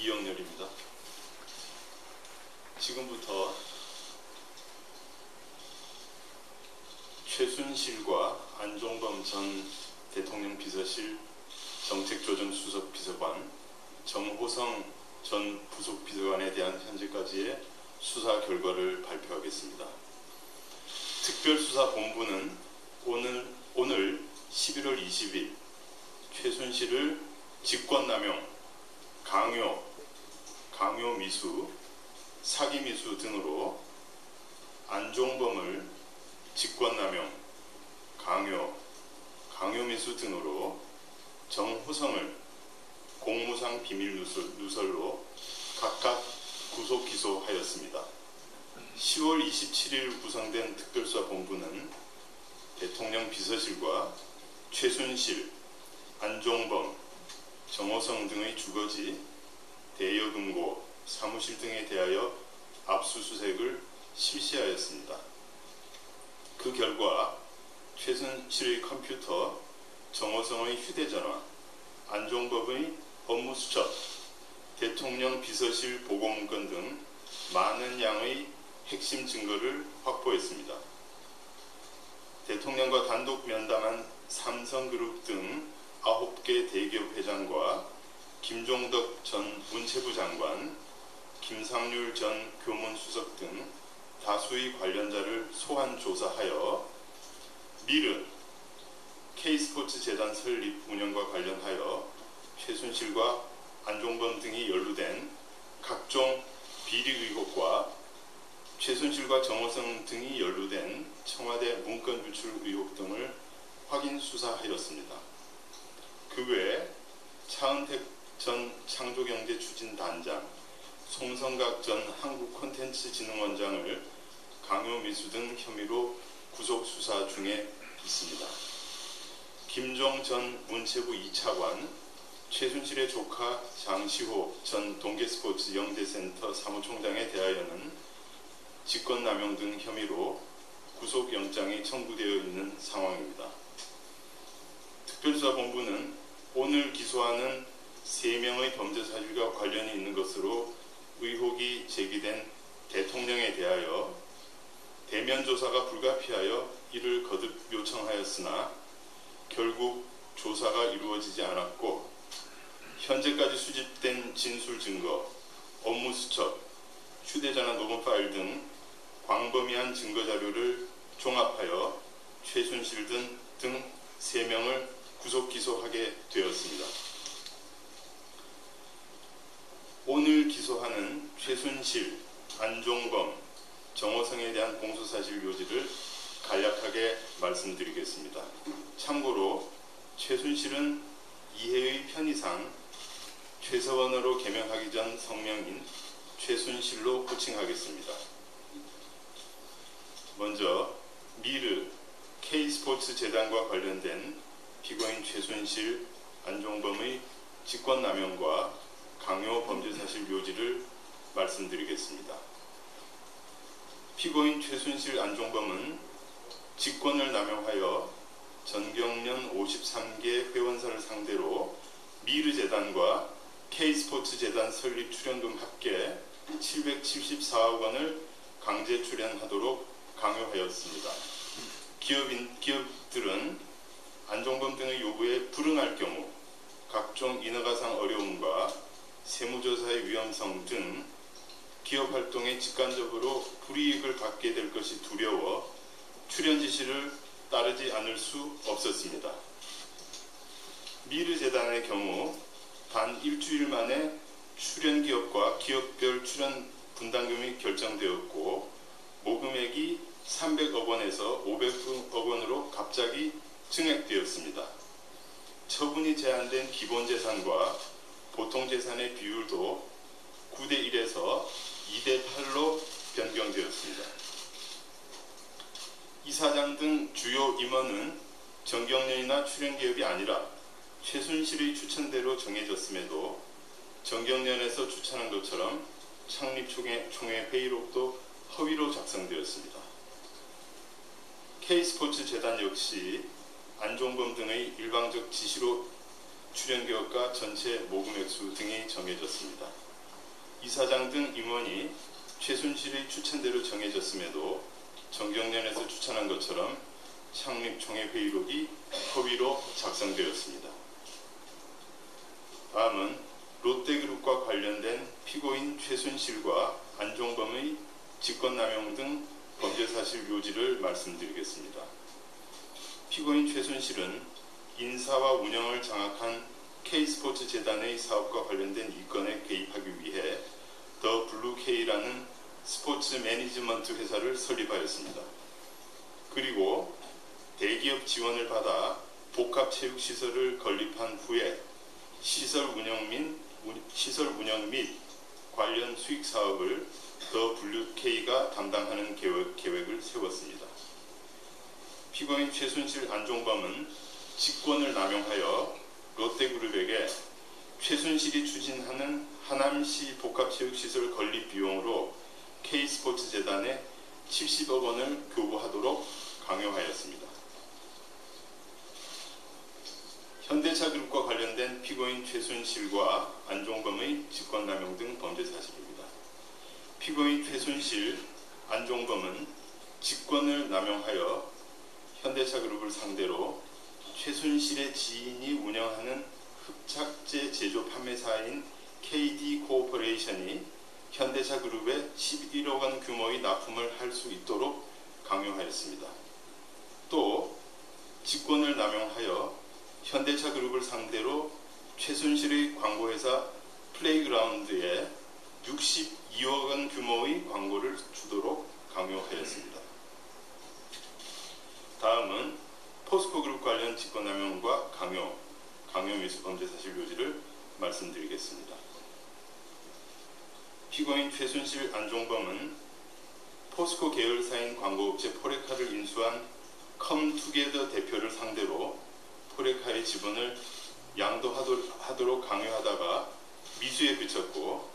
이영렬입니다. 지금부터 최순실과 안종범 전 대통령 비서실 정책조정수석 비서관, 정호성 전 부속비서관에 대한 현재까지의 수사 결과를 발표하겠습니다. 특별수사본부는 오늘 11월 20일 최순실을 직권남용, 강요미수, 사기미수 등으로, 안종범을 직권남용, 강요미수 등으로, 정호성을 공무상 비밀누설로 각각 구속 기소하였습니다. 10월 27일 구성된 특별수사본부는 대통령 비서실과 최순실, 안종범, 정호성 등의 주거지, 대여금고, 사무실 등에 대하여 압수수색을 실시하였습니다. 그 결과 최순실의 컴퓨터, 정호성의 휴대전화, 안종범의 업무수첩, 대통령 비서실 보고문건 등 많은 양의 핵심 증거를 확보했습니다. 대통령과 단독 면담한 삼성그룹 등 9개 대기업 회장과 김종덕 전 문체부 장관, 김상률 전 교문수석 등 다수의 관련자를 소환 조사하여 미르, K스포츠재단 설립 운영과 관련하여 최순실과 안종범 등이 연루된 각종 비리 의혹과 최순실과 정호성 등이 연루된 청와대 문건 유출 의혹 등을 확인 수사하였습니다. 그 외에 차은택 전 창조경제추진단장, 송성각 전 한국콘텐츠진흥원장을 강요미수 등 혐의로 구속수사 중에 있습니다. 김종 전 문체부 2차관, 최순실의 조카 장시호 전 동계스포츠 영재센터 사무총장에 대하여는 직권남용 등 혐의로 구속영장이 청구되어 있는 상황입니다. 특별수사본부는 오늘 기소하는 3명의 범죄 사실과 관련이 있는 것으로 의혹이 제기된 대통령에 대하여 대면 조사가 불가피하여 이를 거듭 요청하였으나 결국 조사가 이루어지지 않았고, 현재까지 수집된 진술 증거, 업무 수첩, 휴대전화 녹음 파일 등 광범위한 증거 자료를 종합하여 최순실 등 3명을 구속 기소하게 되었습니다. 오늘 기소하는 최순실, 안종범, 정호성에 대한 공소사실 요지를 간략하게 말씀드리겠습니다. 참고로 최순실은 이해의 편의상 최서원으로 개명하기 전 성명인 최순실로 호칭하겠습니다. 먼저 미르, K스포츠재단과 관련된 피고인 최순실, 안종범의 직권남용과 강요 범죄사실 요지를 말씀드리겠습니다. 피고인 최순실, 안종범은 직권을 남용하여 전경련 53개 회원사를 상대로 미르재단과 K스포츠재단 설립 출연금 합계 774억 원을 강제 출연하도록 강요하였습니다. 기업들은 안종범 등의 요구에 불응할 경우 각종 인허가상 어려움과 세무조사의 위험성 등 기업 활동에 직간접으로 불이익을 받게 될 것이 두려워 출연 지시를 따르지 않을 수 없었습니다. 미르재단의 경우 단 일주일 만에 출연 기업과 기업별 출연 분담금이 결정되었고, 모금액이 300억 원에서 500억 원으로 갑자기 증액되었습니다. 처분이 제한된 기본재산과 보통재산의 비율도 9대1에서 2대8로 변경되었습니다. 이사장 등 주요 임원은 정경련이나 출연기업이 아니라 최순실의 추천대로 정해졌음에도 정경련에서 추천한 것처럼 창립총회 회의록도 허위로 작성되었습니다. K스포츠재단 역시 안종범 등의 일방적 지시로 출연기업과 전체 모금액수 등이 정해졌습니다. 이사장 등 임원이 최순실의 추천대로 정해졌음에도 정경련에서 추천한 것처럼 창립총회 회의록이 허위로 작성되었습니다. 다음은 롯데그룹과 관련된 피고인 최순실과 안종범의 직권남용 등 범죄사실 묘지를 말씀드리겠습니다. 피고인 최순실은 인사와 운영을 장악한 K스포츠 재단의 사업과 관련된 이건에 개입하기 위해 더 블루K라는 스포츠 매니지먼트 회사를 설립하였습니다. 그리고 대기업 지원을 받아 복합체육시설을 건립한 후에 시설 운영 및 관련 수익 사업을 더 블루K가 담당하는 계획을 세웠습니다. 피고인 최순실, 안종범은 직권을 남용하여 롯데그룹에게 최순실이 추진하는 하남시 복합체육시설 건립 비용으로 K스포츠재단에 70억 원을 교부하도록 강요하였습니다. 현대차그룹과 관련된 피고인 최순실과 안종범의 직권남용 등 범죄 사실입니다. 피고인 최순실, 안종범은 직권을 남용하여 현대차그룹을 상대로 최순실의 지인이 운영하는 흡착제 제조 판매사인 KD코퍼레이션이 현대차그룹에 11억 원 규모의 납품을 할 수 있도록 강요하였습니다. 또 직권을 남용하여 현대차그룹을 상대로 최순실의 광고회사 플레이그라운드에 62억 원 규모의 광고를 주도록 강요하였습니다. 다음은 포스코그룹 관련 직권남용과 강요 미수 범죄 사실 묘지를 말씀드리겠습니다. 피고인 최순실, 안종범은 포스코 계열사인 광고업체 포레카를 인수한 컴투게더 대표를 상대로 포레카의 지분을 양도하도록 강요하다가 미수에 그쳤고,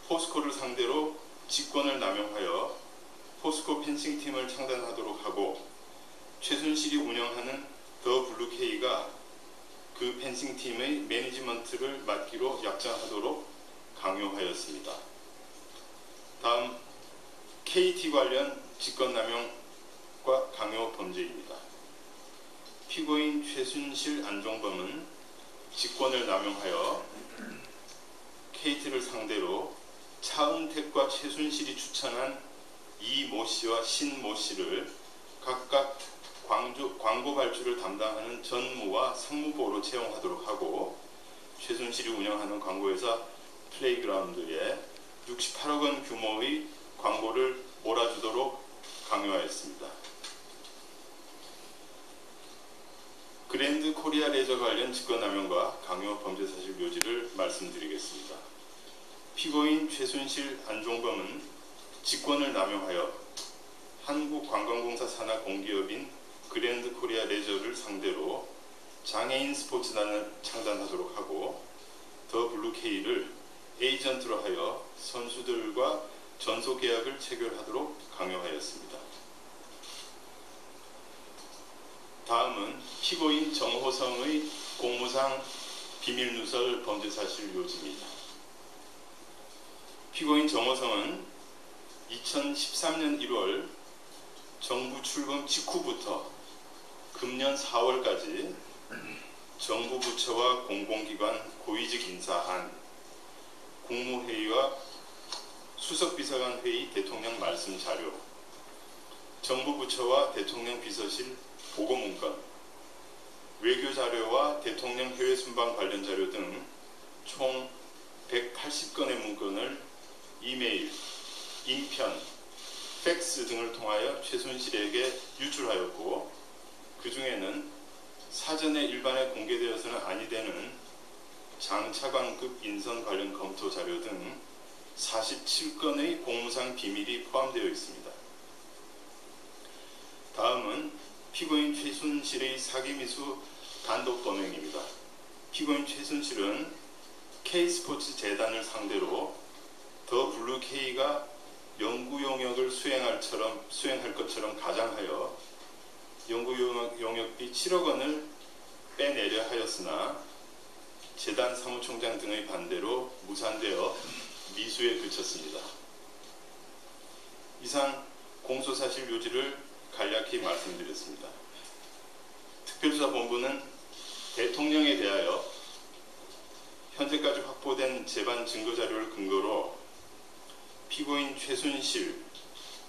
포스코를 상대로 직권을 남용하여 포스코 펜싱팀을 창단하도록 하고, 최순실이 운영하는 더 블루K가 그 펜싱팀의 매니지먼트를 맡기로 약정하도록 강요하였습니다. 다음 KT 관련 직권남용과 강요 범죄입니다. 피고인 최순실, 안종범은 직권을 남용하여 KT를 상대로 차은택과 최순실이 추천한 이모 씨와 신모 씨를 각각 광고 발주를 담당하는 전무와 상무보로 채용하도록 하고, 최순실이 운영하는 광고회사 플레이그라운드에 68억 원 규모의 광고를 몰아주도록 강요하였습니다. 그랜드 코리아 레저 관련 직권남용과 강요 범죄 사실 묘지를 말씀드리겠습니다. 피고인 최순실, 안종범은 직권을 남용하여 한국관광공사 산하 공기업인 그랜드 코리아 레저를 상대로 장애인 스포츠단을 창단하도록 하고, 더 블루K를 에이전트로 하여 선수들과 전소계약을 체결하도록 강요하였습니다. 다음은 피고인 정호성의 공무상 비밀누설 범죄사실 요지입니다. 피고인 정호성은 2013년 1월 정부 출범 직후부터 금년 4월까지 정부 부처와 공공기관 고위직 인사안, 국무회의와 수석비서관 회의 대통령 말씀 자료, 정부 부처와 대통령 비서실 보고문건, 외교자료와 대통령 해외 순방 관련 자료 등 총 180건의 문건을 이메일, 인편, 팩스 등을 통하여 최순실에게 유출하였고, 그 중에는 사전에 일반에 공개되어서는 아니 되는 장차관급 인선 관련 검토 자료 등 47건의 공무상 비밀이 포함되어 있습니다. 다음은 피고인 최순실의 사기미수 단독 범행입니다. 피고인 최순실은 K스포츠 재단을 상대로 더 블루K가 연구 용역을 수행할 것처럼 가장하여 연구 용역비 7억 원을 빼내려 하였으나 재단 사무총장 등의 반대로 무산되어 미수에 그쳤습니다. 이상 공소사실 요지를 간략히 말씀드렸습니다. 특별수사본부는 대통령에 대하여 현재까지 확보된 재반 증거자료를 근거로 피고인 최순실,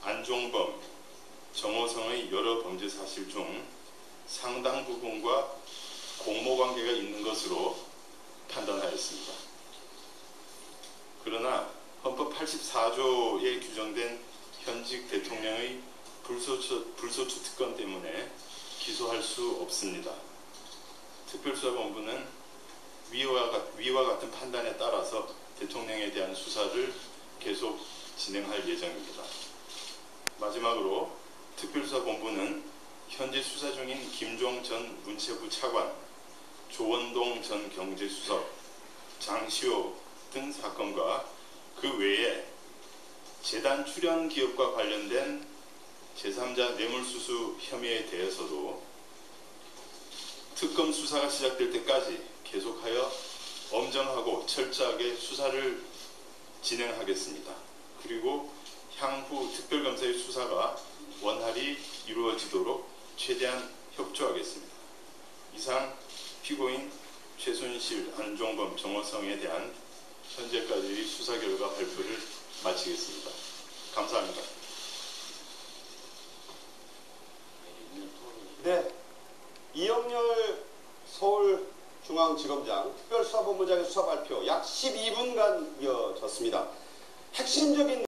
안종범, 정호성의 여러 범죄 사실 중 상당 부분과 공모관계가 있는 것으로 판단하였습니다. 그러나 헌법 84조에 규정된 현직 대통령의 불소추 특권 때문에 기소할 수 없습니다. 특별수사본부는 위와 같은 판단에 따라서 대통령에 대한 수사를 계속 진행할 예정입니다. 마지막으로 특별수사본부는 현재 수사 중인 김종 전 문체부 차관, 조원동 전 경제수석, 장시호 등 사건과 그 외에 재단 출연 기업과 관련된 제3자 뇌물수수 혐의에 대해서도 특검 수사가 시작될 때까지 계속하여 엄정하고 철저하게 수사를 진행하겠습니다. 그리고 향후 특별검사의 수사가 원활히 이루어지도록 최대한 협조하겠습니다. 이상 피고인 최순실, 안종범, 정호성에 대한 현재까지의 수사 결과 발표를 마치겠습니다. 감사합니다. 네, 이영렬 서울중앙지검장 특별수사본부장의 수사 발표 약 12분간 이어졌습니다. 핵심적인